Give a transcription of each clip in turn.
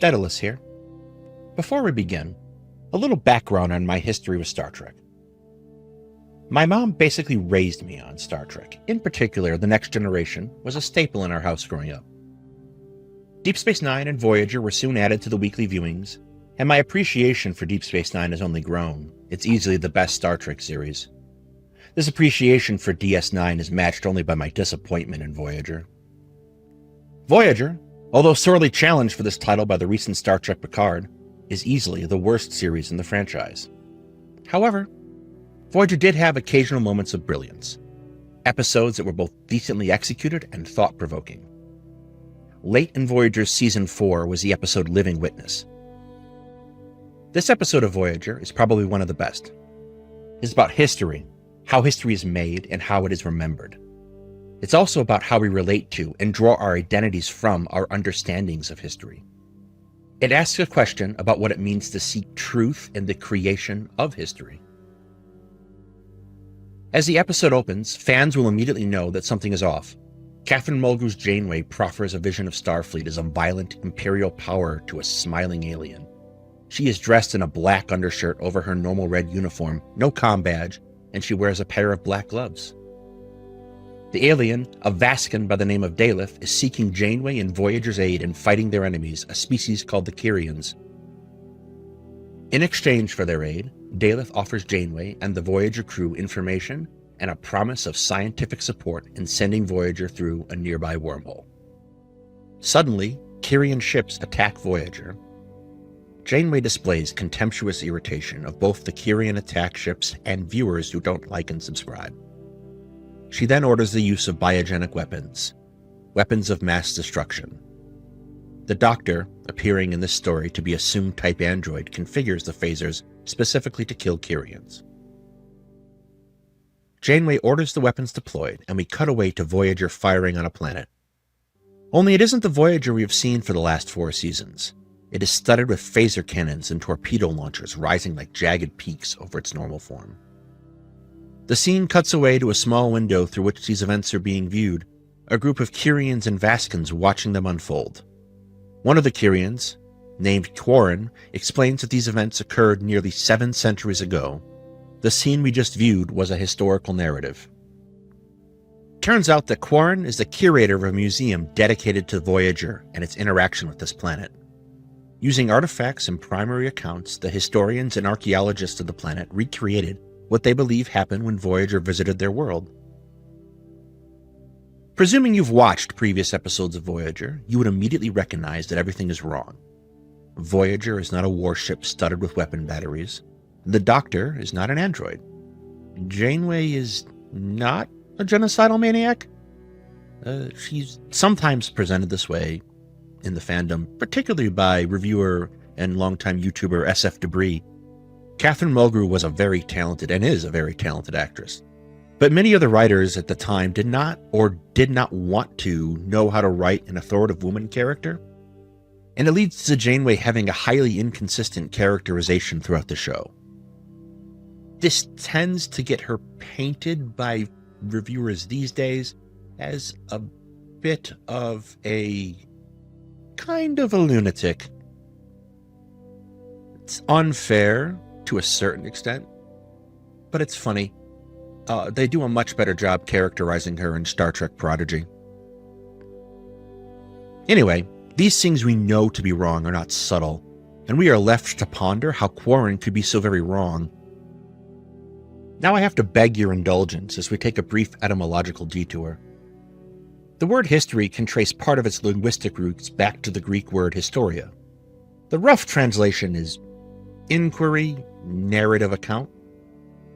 Daedalus here. Before we begin, a little background on my history with Star Trek. My mom basically raised me on Star Trek. In particular, The Next Generation was a staple in our house growing up. Deep Space Nine and Voyager were soon added to the weekly viewings, and my appreciation for Deep Space Nine has only grown. It's easily the best Star Trek series. This appreciation for DS9 is matched only by my disappointment in Voyager. Voyager, although sorely challenged for this title by the recent Star Trek Picard, is easily the worst series in the franchise. However, Voyager did have occasional moments of brilliance, episodes that were both decently executed and thought-provoking. Late in Voyager's Season 4 was the episode Living Witness. This episode of Voyager is probably one of the best. It's about history, how history is made, and how it is remembered. It's also about how we relate to and draw our identities from our understandings of history. It asks a question about what it means to seek truth in the creation of history. As the episode opens, fans will immediately know that something is off. Catherine Mulgrew's Janeway proffers a vision of Starfleet as a violent imperial power to a smiling alien. She is dressed in a black undershirt over her normal red uniform, no comm badge, and she wears a pair of black gloves. The alien, a Vascan by the name of Daleth, is seeking Janeway and Voyager's aid in fighting their enemies, a species called the Kyrians. In exchange for their aid, Daleth offers Janeway and the Voyager crew information and a promise of scientific support in sending Voyager through a nearby wormhole. Suddenly, Kyrian ships attack Voyager. Janeway displays contemptuous irritation of both the Kyrian attack ships and viewers who don't like and subscribe. She then orders the use of biogenic weapons, weapons of mass destruction. The Doctor, appearing in this story to be a Soong-type android, configures the phasers specifically to kill Kyrians. Janeway orders the weapons deployed, and we cut away to Voyager firing on a planet. Only it isn't the Voyager we have seen for the last 4 seasons. It is studded with phaser cannons and torpedo launchers rising like jagged peaks over its normal form. The scene cuts away to a small window through which these events are being viewed, a group of Kyrians and Vaskans watching them unfold. One of the Kyrians, named Quarren, explains that these events occurred nearly 7 centuries ago. The scene we just viewed was a historical narrative. Turns out that Quarren is the curator of a museum dedicated to Voyager and its interaction with this planet. Using artifacts and primary accounts, the historians and archaeologists of the planet recreated what they believe happened when Voyager visited their world. Presuming you've watched previous episodes of Voyager, you would immediately recognize that everything is wrong. Voyager is not a warship studded with weapon batteries. The Doctor is not an android. Janeway is not a genocidal maniac. She's sometimes presented this way in the fandom, particularly by reviewer and longtime YouTuber SF Debris. Catherine Mulgrew was a very talented and is a very talented actress. But many of the writers at the time did not want to know how to write an authoritative woman character. And it leads to Janeway having a highly inconsistent characterization throughout the show. This tends to get her painted by reviewers these days as a bit of a kind of a lunatic. It's unfair to a certain extent, but it's funny. They do a much better job characterizing her in Star Trek Prodigy. Anyway, these things we know to be wrong are not subtle, and we are left to ponder how Quarren could be so very wrong. Now I have to beg your indulgence as we take a brief etymological detour. The word history can trace part of its linguistic roots back to the Greek word historia. The rough translation is inquiry, narrative account.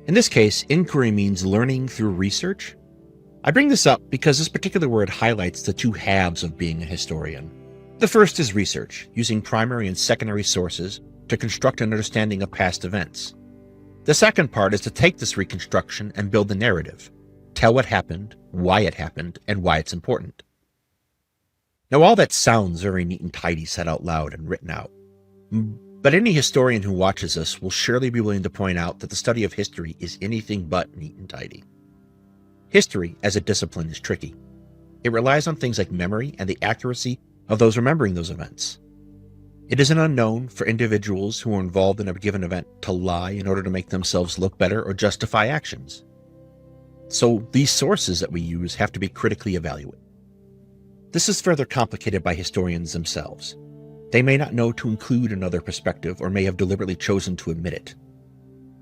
In this case, inquiry means learning through research. I bring this up because this particular word highlights the 2 halves of being a historian. The first is research, using primary and secondary sources to construct an understanding of past events. The second part is to take this reconstruction and build the narrative, tell what happened, and why it's important. Now, all that sounds very neat and tidy said out loud and written out. But any historian who watches this will surely be willing to point out that the study of history is anything but neat and tidy. History, as a discipline, is tricky. It relies on things like memory and the accuracy of those remembering those events. It is an unknown for individuals who are involved in a given event to lie in order to make themselves look better or justify actions. So these sources that we use have to be critically evaluated. This is further complicated by historians themselves. They may not know to include another perspective or may have deliberately chosen to omit it.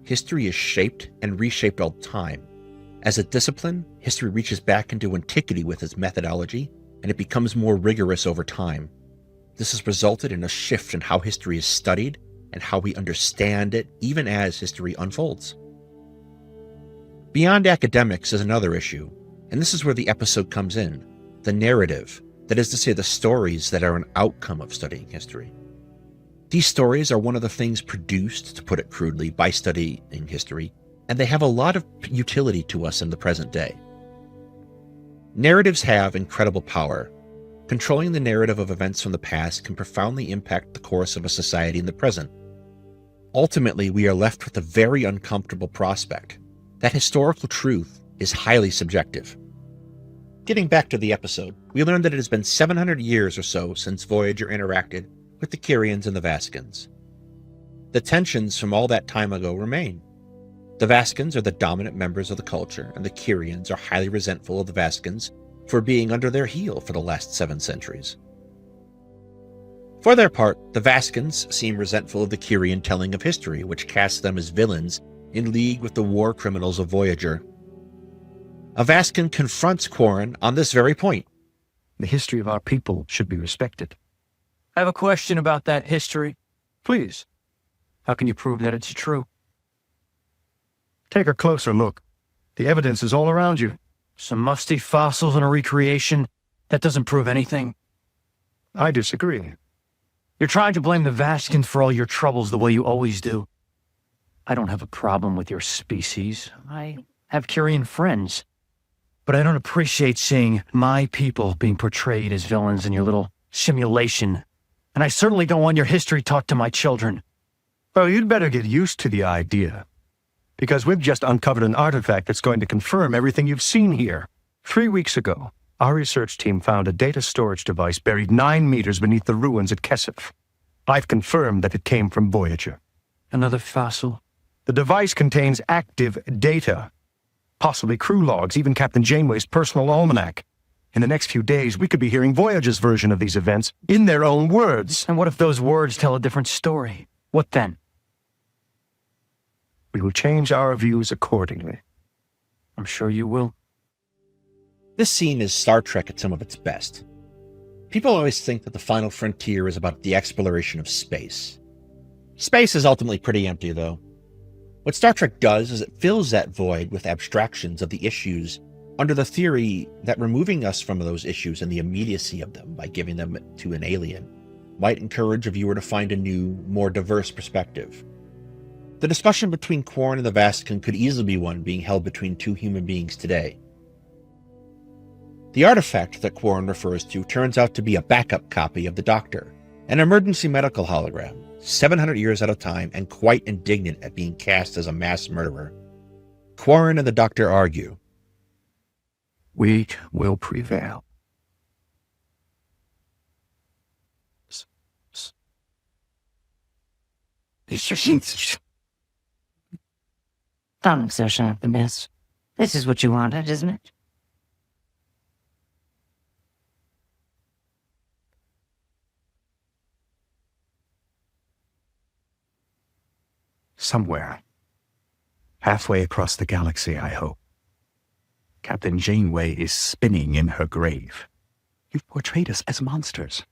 History is shaped and reshaped all the time. As a discipline, history reaches back into antiquity with its methodology, and it becomes more rigorous over time. This has resulted in a shift in how history is studied and how we understand it, even as history unfolds. Beyond academics is another issue, and this is where the episode comes in: the narrative, that is to say, the stories that are an outcome of studying history. These stories are one of the things produced, to put it crudely, by studying history, and they have a lot of utility to us in the present day. Narratives have incredible power. Controlling the narrative of events from the past can profoundly impact the course of a society in the present. Ultimately, we are left with a very uncomfortable prospect that historical truth is highly subjective. Getting back to the episode, we learned that it has been 700 years or so since Voyager interacted with the Kyrians and the Vaskans. The tensions from all that time ago remain. The Vaskans are the dominant members of the culture, and the Kyrians are highly resentful of the Vaskans for being under their heel for the last 7 centuries. For their part, the Vaskans seem resentful of the Kyrian telling of history, which casts them as villains in league with the war criminals of Voyager. A Vaskan confronts Quarren on this very point. The history of our people should be respected. I have a question about that history. Please, How can you prove that it's true? take a closer look. The evidence is all around you. Some musty fossils and a recreation? That doesn't prove anything. I disagree. You're trying to blame the Vaskans for all your troubles the way you always do. I don't have a problem with your species. I have Kyrian friends. But I don't appreciate seeing my people being portrayed as villains in your little simulation. And I certainly don't want your history taught to my children. Well, you'd better get used to the idea. Because we've just uncovered an artifact that's going to confirm everything you've seen here. 3 weeks ago, our research team found a data storage device buried 9 meters beneath the ruins at Kesef. I've confirmed that it came from Voyager. Another fossil? The device contains active data, possibly crew logs, even Captain Janeway's personal almanac. In the next few days, we could be hearing Voyager's version of these events in their own words. And what if those words tell a different story? What then? We will change our views accordingly. I'm sure you will. This scene is Star Trek at some of its best. People always think that the final frontier is about the exploration of space. Space is ultimately pretty empty, though. What Star Trek does is it fills that void with abstractions of the issues under the theory that removing us from those issues and the immediacy of them by giving them to an alien might encourage a viewer to find a new, more diverse perspective. The discussion between Quarren and the Vascan could easily be one being held between 2 human beings today. The artifact that Quarren refers to turns out to be a backup copy of the Doctor, an emergency medical hologram, 700 years at a time and quite indignant at being cast as a mass murderer. Quarren and the Doctor argue. We will prevail. Don't look so sharp, miss. This is what you wanted, isn't it? Somewhere. Halfway across the galaxy, I hope. Captain Janeway is spinning in her grave. You've portrayed us as monsters.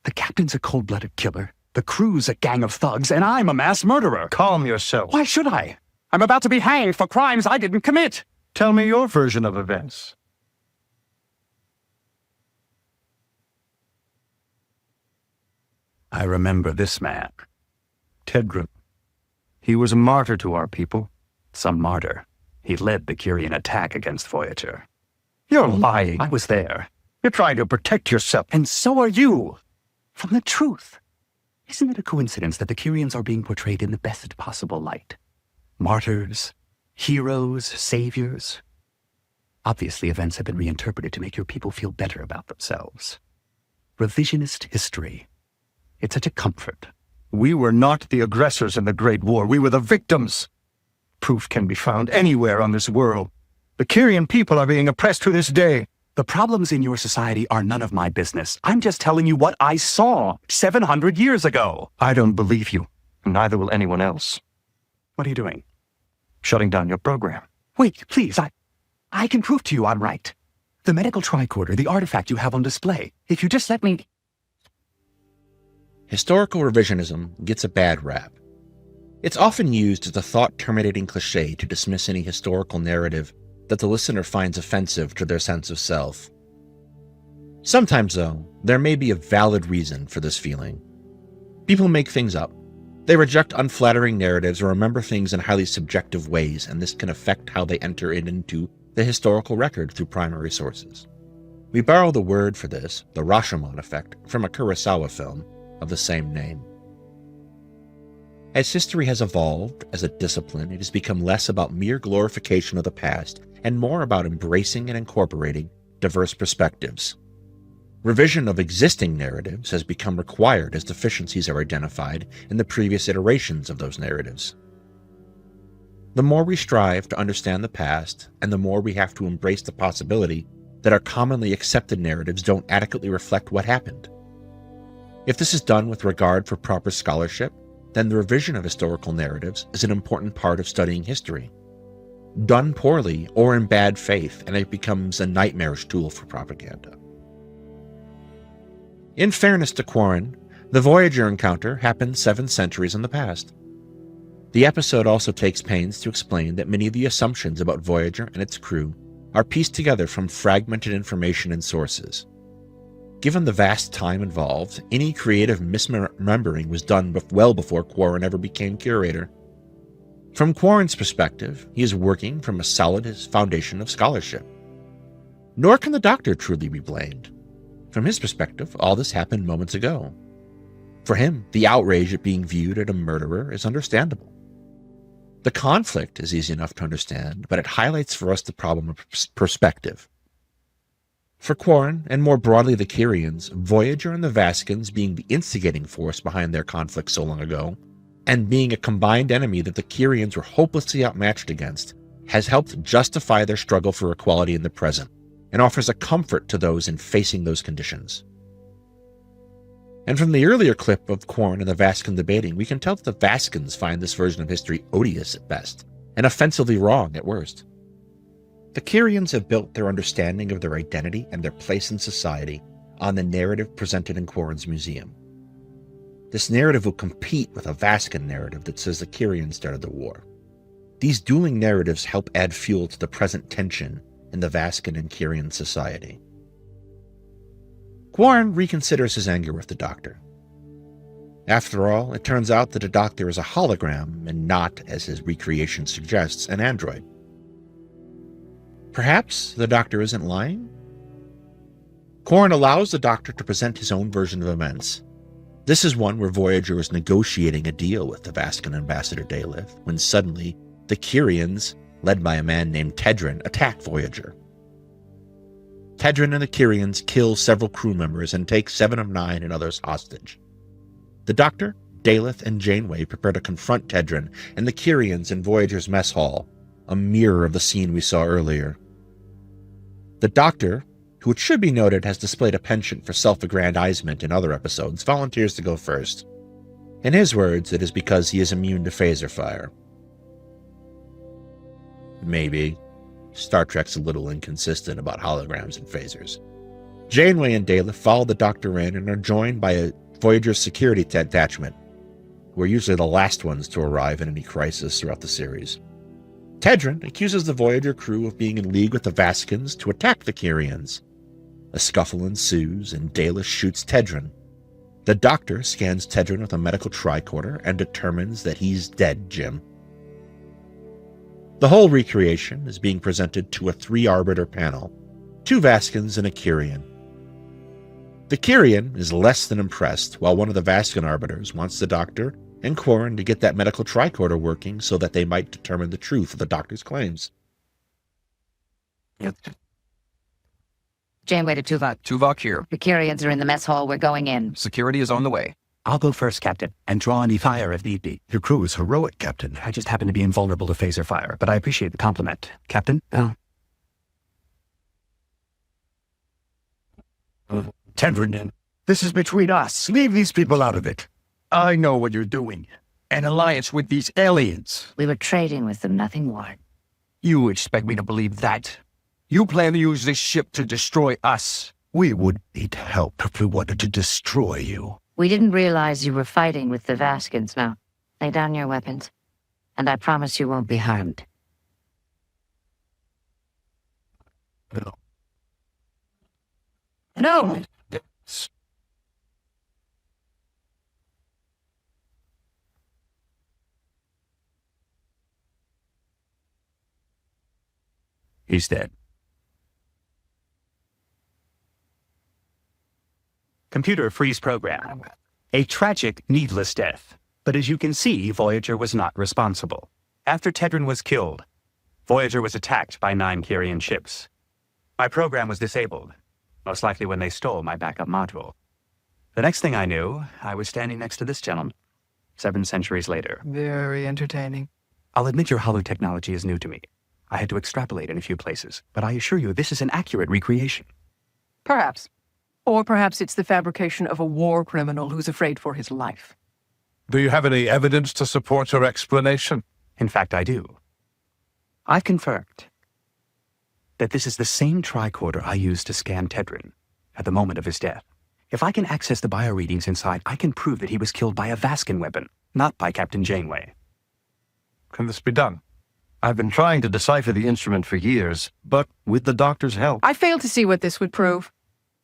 The captain's a cold-blooded killer, the crew's a gang of thugs, and I'm a mass murderer. Calm yourself. Why should I? I'm about to be hanged for crimes I didn't commit. Tell me your version of events. I remember this man, Tedgrim. He was a martyr to our people. Some martyr. He led the Kyrian attack against Voyager. You're lying. I was there. You're trying to protect yourself, and so are you. From the truth. Isn't it a coincidence that the Kyrians are being portrayed in the best possible light? Martyrs, heroes, saviors. Obviously, events have been reinterpreted to make your people feel better about themselves. Revisionist history. It's such a comfort. We were not the aggressors in the Great War. We were the victims. Proof can be found anywhere on this world. The Kyrian people are being oppressed to this day. The problems in your society are none of my business. I'm just telling you what I saw 700 years ago. I don't believe you. Neither will anyone else. What are you doing? Shutting down your program. Wait, please, I can prove to you I'm right. The medical tricorder, the artifact you have on display. If you just let me... Historical revisionism gets a bad rap. It's often used as a thought-terminating cliché to dismiss any historical narrative that the listener finds offensive to their sense of self. Sometimes, though, there may be a valid reason for this feeling. People make things up. They reject unflattering narratives or remember things in highly subjective ways, and this can affect how they enter it into the historical record through primary sources. We borrow the word for this, the Rashomon effect, from a Kurosawa film of the same name. As history has evolved as a discipline, it has become less about mere glorification of the past and more about embracing and incorporating diverse perspectives. Revision of existing narratives has become required as deficiencies are identified in the previous iterations of those narratives. The more we strive to understand the past, and the more we have to embrace the possibility that our commonly accepted narratives don't adequately reflect what happened. If this is done with regard for proper scholarship, then the revision of historical narratives is an important part of studying history. Done poorly or in bad faith, and it becomes a nightmarish tool for propaganda. In fairness to Quarren, the Voyager encounter happened 7 centuries in the past. The episode also takes pains to explain that many of the assumptions about Voyager and its crew are pieced together from fragmented information and sources. Given the vast time involved, any creative misremembering was done well before Quarren ever became curator. From Quarren's perspective, he is working from a solid foundation of scholarship. Nor can the Doctor truly be blamed. From his perspective, all this happened moments ago. For him, the outrage at being viewed as a murderer is understandable. The conflict is easy enough to understand, but it highlights for us the problem of perspective. For Quarren, and more broadly the Kyrians, Voyager and the Vaskins being the instigating force behind their conflict so long ago, and being a combined enemy that the Kyrians were hopelessly outmatched against, has helped justify their struggle for equality in the present, and offers a comfort to those in facing those conditions. And from the earlier clip of Quarren and the Vaskin debating, we can tell that the Vaskins find this version of history odious at best, and offensively wrong at worst. The Kyrians have built their understanding of their identity and their place in society on the narrative presented in Quarren's museum. This narrative will compete with a Vaskin narrative that says the Kyrians started the war. These dueling narratives help add fuel to the present tension in the Vaskin and Kyrian society. Quarren reconsiders his anger with the Doctor. After all, it turns out that the Doctor is a hologram and not, as his recreation suggests, an android. Perhaps the Doctor isn't lying? Quarren allows the Doctor to present his own version of events. This is one where Voyager is negotiating a deal with the Vaskin ambassador Daleth, when suddenly the Kyrians, led by a man named Tedrin, attack Voyager. Tedrin and the Kyrians kill several crew members and take 7 of 9 and others hostage. The Doctor, Daleth, and Janeway prepare to confront Tedrin and the Kyrians in Voyager's mess hall, a mirror of the scene we saw earlier. The Doctor, who it should be noted has displayed a penchant for self-aggrandizement in other episodes, volunteers to go first. In his words, it is because he is immune to phaser fire. Maybe. Star Trek's a little inconsistent about holograms and phasers. Janeway and Daleth follow the Doctor in and are joined by a Voyager security detachment, who are usually the last ones to arrive in any crisis throughout the series. Tedrin accuses the Voyager crew of being in league with the Vaskins to attack the Kyrians. A scuffle ensues, and Daleth shoots Tedrin. The Doctor scans Tedrin with a medical tricorder and determines that he's dead, Jim. The whole recreation is being presented to a 3-arbiter panel, 2 Vaskins and a Kyrian. The Kyrian is less than impressed, while one of the Vaskin arbiters wants the Doctor and Quarren to get that medical tricorder working so that they might determine the truth of the Doctor's claims. Janeway to Tuvok. Tuvok here. The Kyrians are in the mess hall. We're going in. Security is on the way. I'll go first, Captain, and draw any fire if need be. Your crew is heroic, Captain. I just happen to be invulnerable to phaser fire, but I appreciate the compliment. Captain? Oh. Tendrin, this is between us. Leave these people out of it. I know what you're doing. An alliance with these aliens. We were trading with them, nothing more. You expect me to believe that? You plan to use this ship to destroy us. We would need help if we wanted to destroy you. We didn't realize you were fighting with the Vaskins now. Lay down your weapons, and I promise you won't be harmed. No. No! He's dead. Computer freeze program. A tragic, needless death. But as you can see, Voyager was not responsible. After Tedrin was killed, Voyager was attacked by 9 Kyrian ships. My program was disabled, most likely when they stole my backup module. The next thing I knew, I was standing next to this gentleman, 7 centuries later. Very entertaining. I'll admit your holotechnology is new to me. I had to extrapolate in a few places, but I assure you this is an accurate recreation. Perhaps. Or perhaps it's the fabrication of a war criminal who's afraid for his life. Do you have any evidence to support your explanation? In fact, I do. I've confirmed that this is the same tricorder I used to scan Tedrin at the moment of his death. If I can access the bioreadings inside, I can prove that he was killed by a Vaskin weapon, not by Captain Janeway. Can this be done? I've been trying to decipher the instrument for years, but with the doctor's help. I fail to see what this would prove.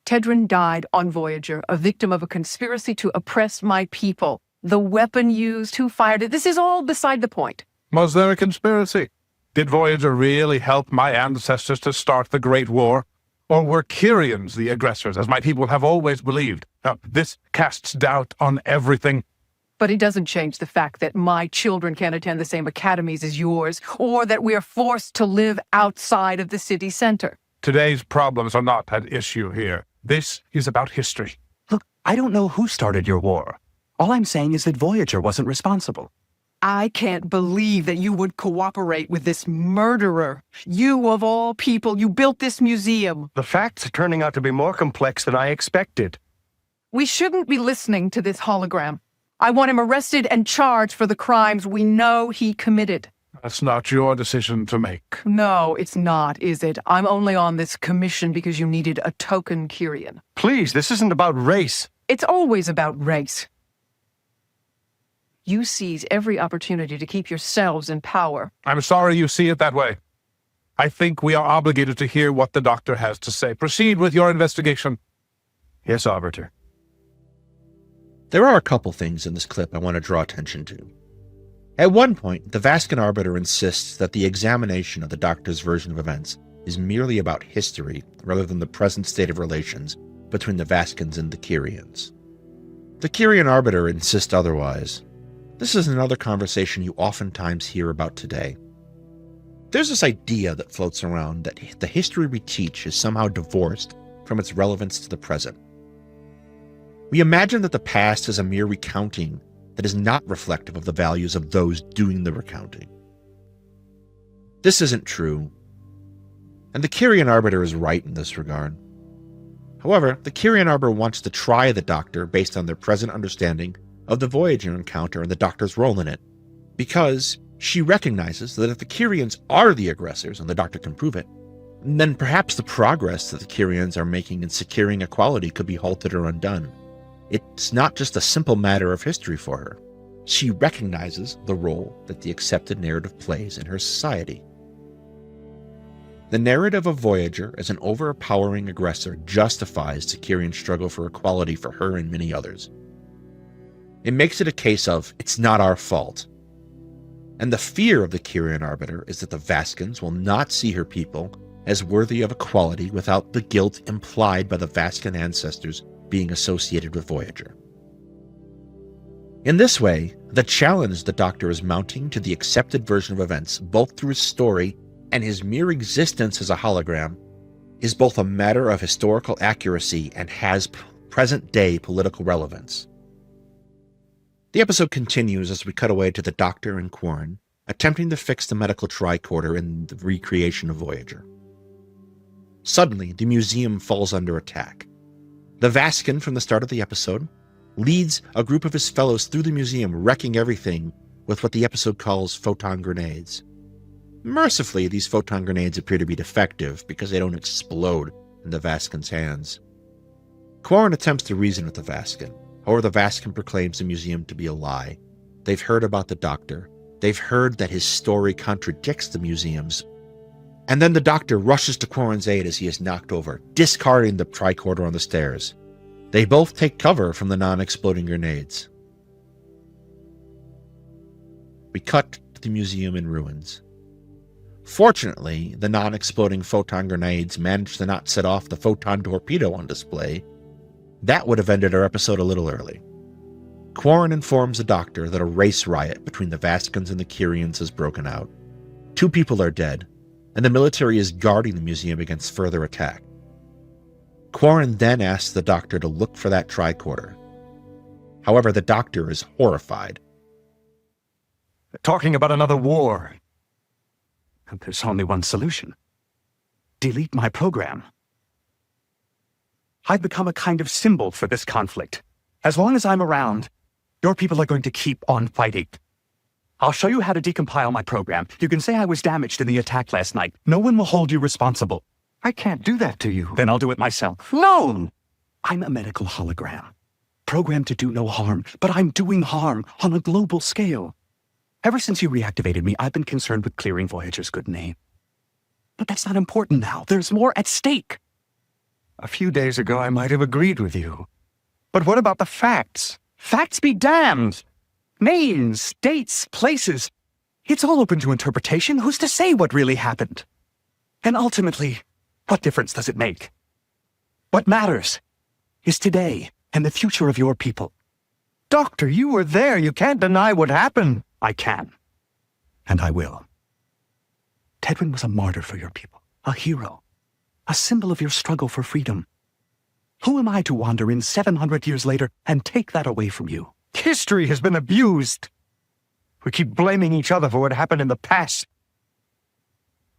Tedrin died on Voyager, a victim of a conspiracy to oppress my people. The weapon used, who fired it, this is all beside the point. Was there a conspiracy? Did Voyager really help my ancestors to start the Great War? Or were Kyrians the aggressors, as my people have always believed? Now, this casts doubt on everything. But it doesn't change the fact that my children can't attend the same academies as yours, or that we are forced to live outside of the city center. Today's problems are not at issue here. This is about history. Look, I don't know who started your war. All I'm saying is that Voyager wasn't responsible. I can't believe that you would cooperate with this murderer. You, of all people, you built this museum. The facts are turning out to be more complex than I expected. We shouldn't be listening to this hologram. I want him arrested and charged for the crimes we know he committed. That's not your decision to make. No, it's not, is it? I'm only on this commission because you needed a token Kyrian. Please, this isn't about race. It's always about race. You seize every opportunity to keep yourselves in power. I'm sorry you see it that way. I think we are obligated to hear what the doctor has to say. Proceed with your investigation. Yes, Arbiter. There are a couple things in this clip I want to draw attention to. At one point, the Vaskin Arbiter insists that the examination of the Doctor's version of events is merely about history rather than the present state of relations between the Vaskins and the Kyrians. The Kyrian Arbiter insists otherwise. This is another conversation you oftentimes hear about today. There's this idea that floats around that the history we teach is somehow divorced from its relevance to the present. We imagine that the past is a mere recounting that is not reflective of the values of those doing the recounting. This isn't true, and the Kyrian Arbiter is right in this regard. However, the Kyrian Arbiter wants to try the Doctor based on their present understanding of the Voyager encounter and the Doctor's role in it, because she recognizes that if the Kyrians are the aggressors, and the Doctor can prove it, then perhaps the progress that the Kyrians are making in securing equality could be halted or undone. It's not just a simple matter of history for her. She recognizes the role that the accepted narrative plays in her society. The narrative of Voyager as an overpowering aggressor justifies the Kyrian struggle for equality for her and many others. It makes it a case of, it's not our fault. And the fear of the Kyrian Arbiter is that the Vaskins will not see her people as worthy of equality without the guilt implied by the Vaskin ancestors being associated with Voyager. In this way, the challenge the Doctor is mounting to the accepted version of events, both through his story and his mere existence as a hologram, is both a matter of historical accuracy and has present-day political relevance. The episode continues as we cut away to the Doctor and Quarren attempting to fix the medical tricorder in the recreation of Voyager. Suddenly, the museum falls under attack. The Vascan from the start of the episode leads a group of his fellows through the museum, wrecking everything with what the episode calls photon grenades. Mercifully, these photon grenades appear to be defective because they don't explode in the Vascan's hands. Quarren attempts to reason with the Vascan. However, the Vascan proclaims the museum to be a lie. They've heard about the Doctor. They've heard that his story contradicts the museum's. And then the Doctor rushes to Quarren's aid as he is knocked over, discarding the tricorder on the stairs. They both take cover from the non-exploding grenades. We cut to the museum in ruins. Fortunately, the non-exploding photon grenades managed to not set off the photon torpedo on display. That would have ended our episode a little early. Quarren informs the Doctor that a race riot between the Vascans and the Kyrians has broken out. 2 people are dead, and the military is guarding the museum against further attack. Quarren then asks the Doctor to look for that tricorder. However, the Doctor is horrified. Talking about another war. There's only one solution. Delete my program. I've become a kind of symbol for this conflict. As long as I'm around, your people are going to keep on fighting. I'll show you how to decompile my program. You can say I was damaged in the attack last night. No one will hold you responsible. I can't do that to you. Then I'll do it myself. No! I'm a medical hologram, programmed to do no harm, but I'm doing harm on a global scale. Ever since you reactivated me, I've been concerned with clearing Voyager's good name. But that's not important now. There's more at stake. A few days ago, I might have agreed with you. But what about the facts? Facts be damned! Names, dates, places. It's all open to interpretation. Who's to say what really happened? And ultimately, what difference does it make? What matters is today and the future of your people. Doctor, you were there. You can't deny what happened. I can. And I will. Tedwin was a martyr for your people, a hero, a symbol of your struggle for freedom. Who am I to wander in 700 years later and take that away from you? History has been abused. We keep blaming each other for what happened in the past.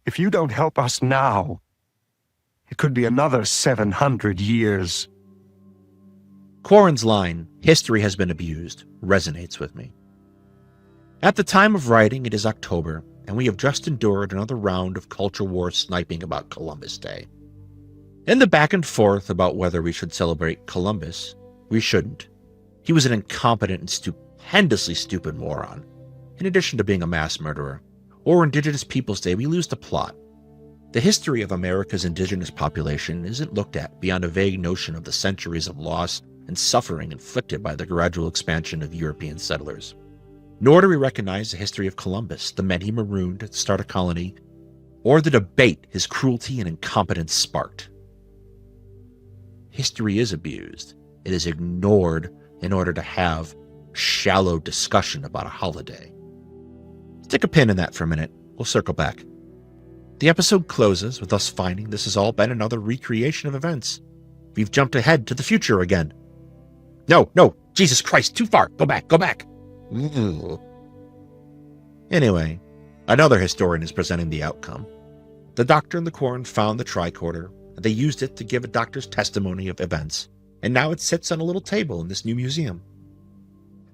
If you don't help us now, it could be another 700 years. Quarren's line, "History has been abused," resonates with me. At the time of writing, it is October, and we have just endured another round of culture war sniping about Columbus Day. In the back and forth about whether we should celebrate Columbus, we shouldn't. He was an incompetent and stupendously stupid moron. In addition to being a mass murderer, or Indigenous Peoples Day, we lose the plot. The history of America's indigenous population isn't looked at beyond a vague notion of the centuries of loss and suffering inflicted by the gradual expansion of European settlers. Nor do we recognize the history of Columbus, the men he marooned to start a colony, or the debate his cruelty and incompetence sparked. History is abused. It is ignored in order to have shallow discussion about a holiday. Stick a pin in that for a minute. We'll circle back. The episode closes with us finding this has all been another recreation of events. We've jumped ahead to the future again. No, Jesus Christ, too far. Go back. Anyway, another historian is presenting the outcome. The Doctor and the Quarren found the tricorder, and they used it to give a doctor's testimony of events, and now it sits on a little table in this new museum.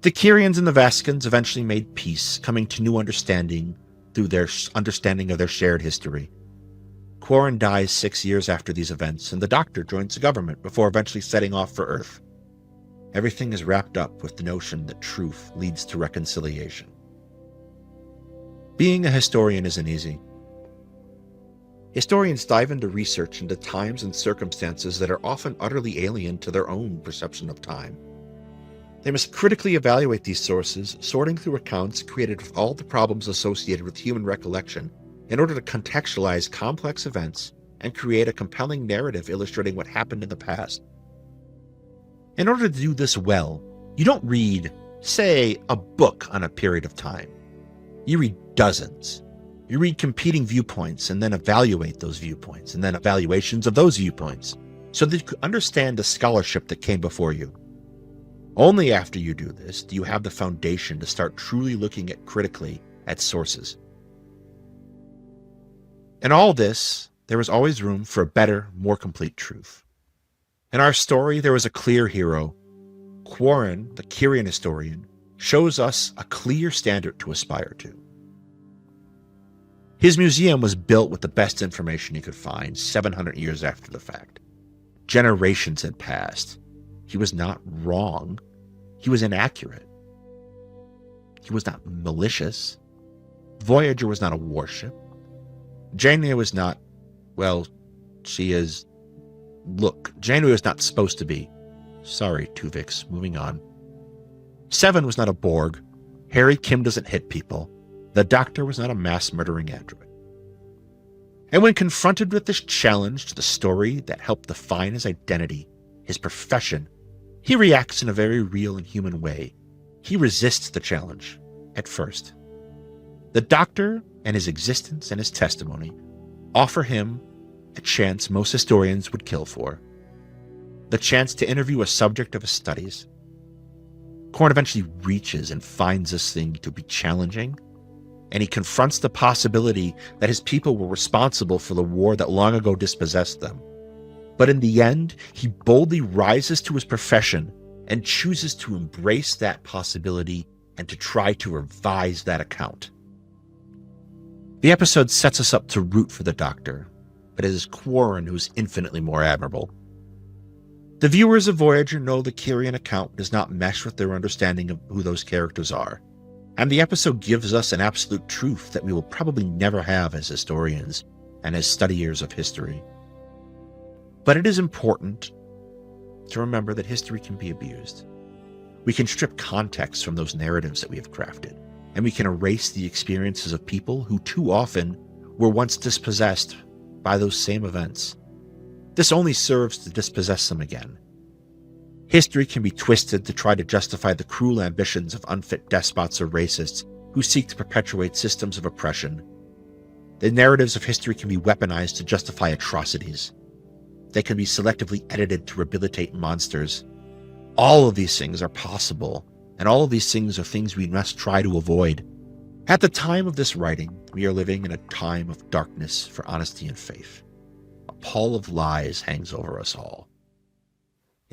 The Kyrians and the Vascans eventually made peace, coming to new understanding through their understanding of their shared history. Quarren dies 6 years after these events, and the Doctor joins the government before eventually setting off for Earth. Everything is wrapped up with the notion that truth leads to reconciliation. Being a historian isn't easy. Historians dive into research into times and circumstances that are often utterly alien to their own perception of time. They must critically evaluate these sources, sorting through accounts created with all the problems associated with human recollection in order to contextualize complex events and create a compelling narrative illustrating what happened in the past. In order to do this well, you don't read, say, a book on a period of time. You read dozens. You read competing viewpoints and then evaluate those viewpoints and then evaluations of those viewpoints so that you can understand the scholarship that came before you. Only after you do this do you have the foundation to start truly looking critically at sources. In all this, there was always room for a better, more complete truth. In our story, there was a clear hero. Quarren, the Kyrian historian, shows us a clear standard to aspire to. His museum was built with the best information he could find 700 years after the fact. Generations had passed. He was not wrong. He was inaccurate. He was not malicious. Voyager was not a warship. Janeway was not, well, she is... Look, Janeway was not supposed to be. Sorry, Tuvix, moving on. Seven was not a Borg. Harry Kim doesn't hit people. The Doctor was not a mass-murdering android. And when confronted with this challenge to the story that helped define his identity, his profession, he reacts in a very real and human way. He resists the challenge, at first. The Doctor and his existence and his testimony offer him a chance most historians would kill for. The chance to interview a subject of his studies. Quarren eventually reaches and finds this thing to be challenging, and he confronts the possibility that his people were responsible for the war that long ago dispossessed them. But in the end, he boldly rises to his profession and chooses to embrace that possibility and to try to revise that account. The episode sets us up to root for the Doctor, but it is Quarren who is infinitely more admirable. The viewers of Voyager know the Kyrian account does not mesh with their understanding of who those characters are, and the episode gives us an absolute truth that we will probably never have as historians and as studiers of history. But it is important to remember that history can be abused. We can strip context from those narratives that we have crafted, and we can erase the experiences of people who too often were once dispossessed by those same events. This only serves to dispossess them again. History can be twisted to try to justify the cruel ambitions of unfit despots or racists who seek to perpetuate systems of oppression. The narratives of history can be weaponized to justify atrocities. They can be selectively edited to rehabilitate monsters. All of these things are possible, and all of these things are things we must try to avoid. At the time of this writing, we are living in a time of darkness for honesty and faith. A pall of lies hangs over us all.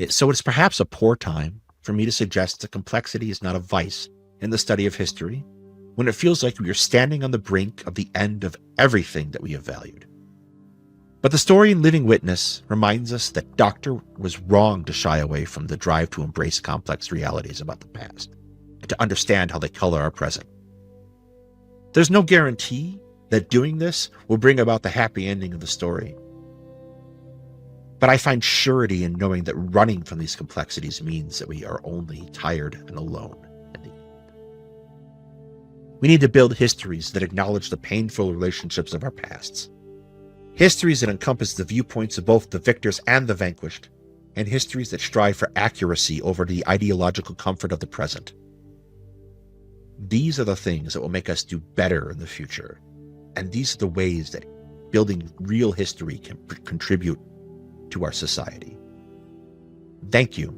So it's perhaps a poor time for me to suggest that complexity is not a vice in the study of history, when it feels like we are standing on the brink of the end of everything that we have valued. But the story in Living Witness reminds us that Doctor was wrong to shy away from the drive to embrace complex realities about the past, and to understand how they color our present. There's no guarantee that doing this will bring about the happy ending of the story. But I find surety in knowing that running from these complexities means that we are only tired and alone in the end. We need to build histories that acknowledge the painful relationships of our pasts. Histories that encompass the viewpoints of both the victors and the vanquished, and histories that strive for accuracy over the ideological comfort of the present. These are the things that will make us do better in the future, and these are the ways that building real history can contribute to our society. Thank you